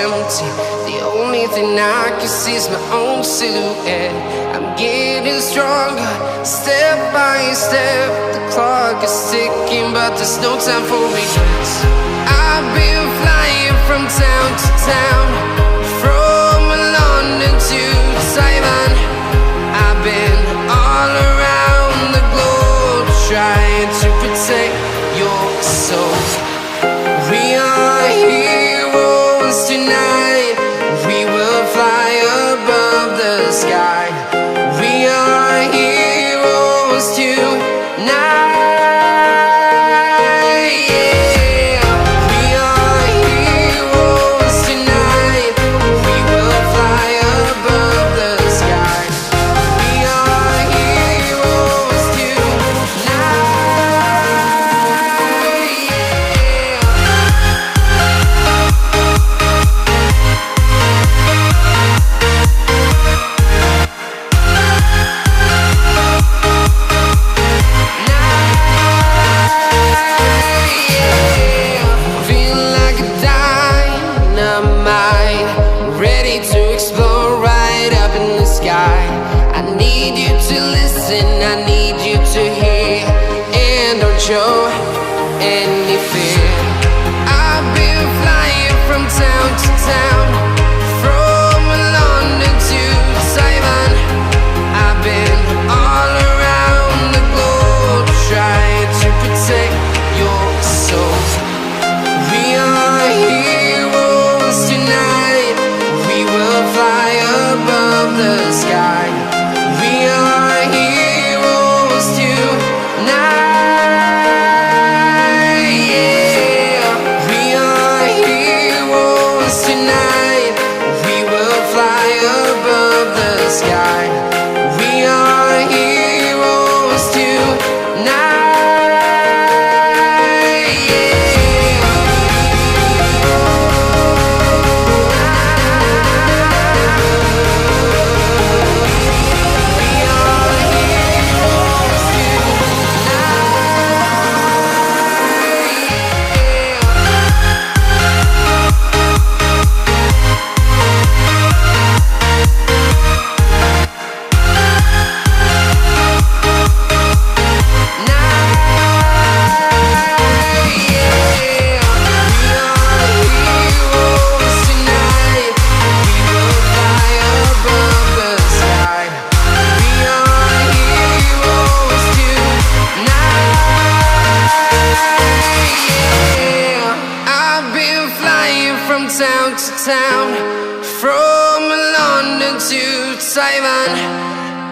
empty. The only thing I can see is my own silhouette. I'm getting stronger, step by step. The clock is ticking, but there's no time for regrets. I've been flying from town to town, from London to Taiwan. I've been all around the globe, trying to protect your soul. We are heroes tonight. We will fly above the sky. We are heroes tonight. Show any fear. I've been flying from town to town, from London to Taiwan. I've been all around the globe, trying to protect your soul. We are heroes tonight. We will fly above the sky. We are heroes tonight.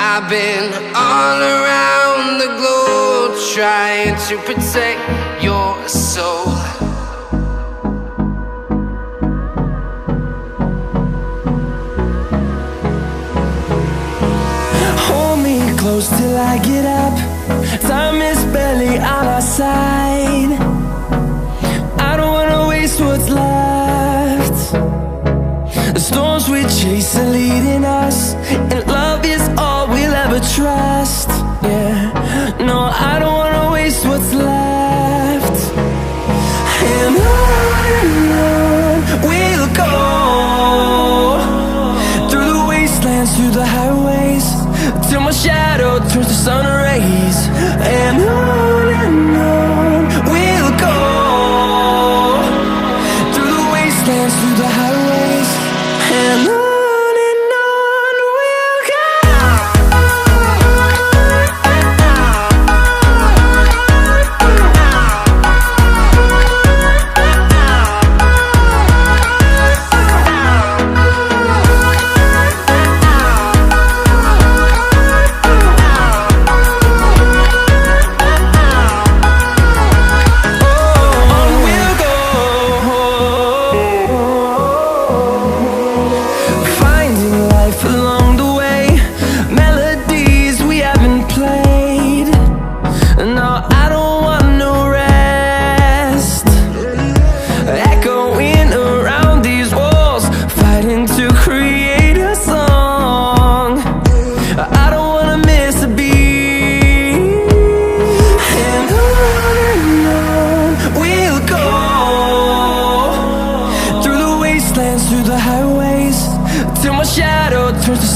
I've been all around the globe, trying to protect your soul. Hold me close till I get up. Time is barely on our side. I don't wanna waste what's left. The storms we chase are leading us, and love is all we'll ever trust. Yeah, no, I don't wanna waste what's left. And on we'll go, through the wastelands, through the highways, till my shadow turns to sun rays. And on we'll go, through the wastelands, through the highways, and on.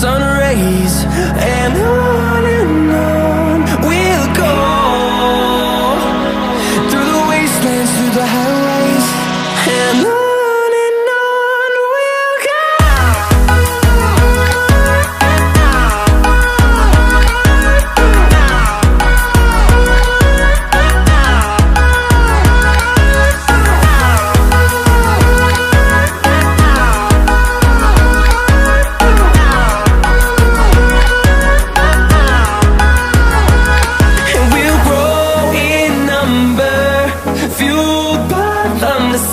sun rays, and on we'll go, through the wastelands, through the highways, and on.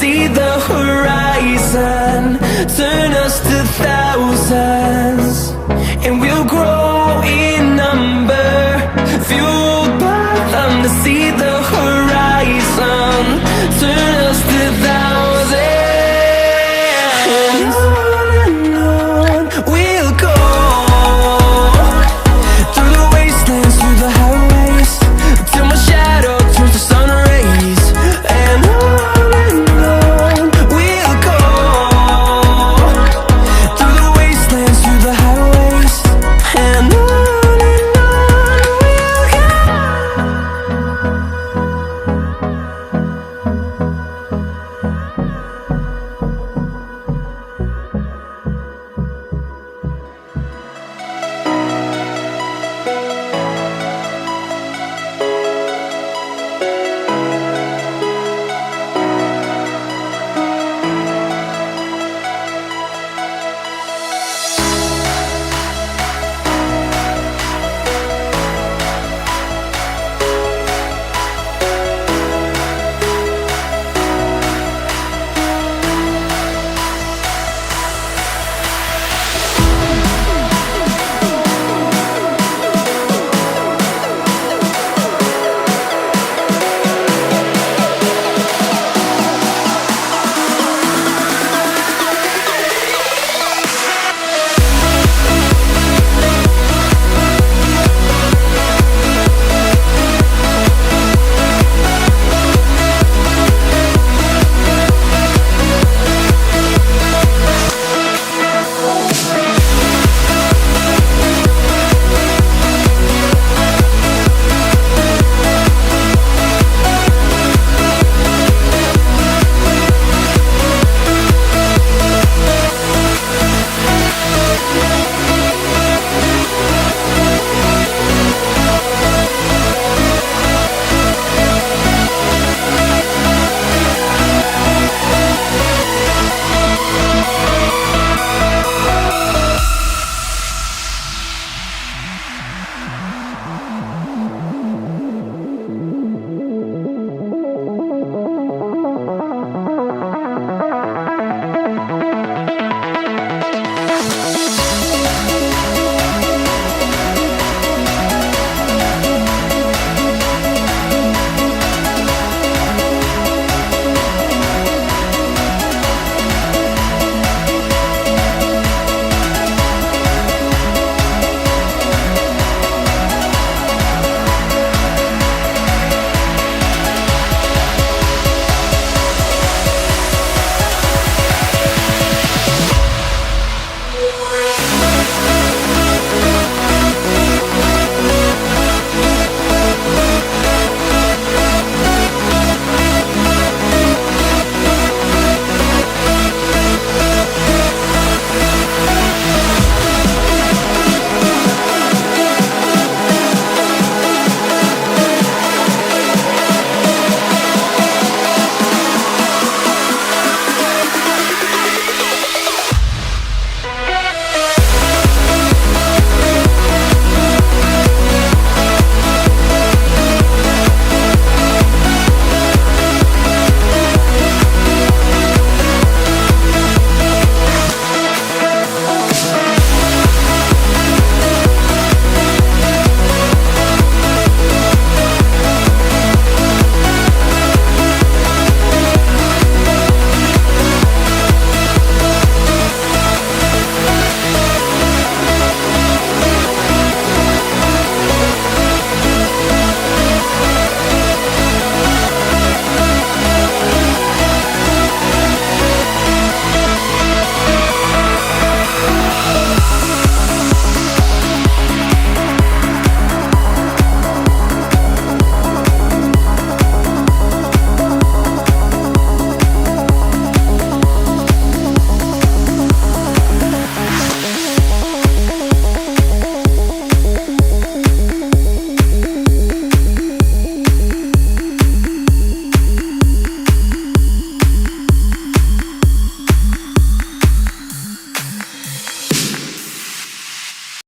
See the horizon turn us to thousands, and we'll grow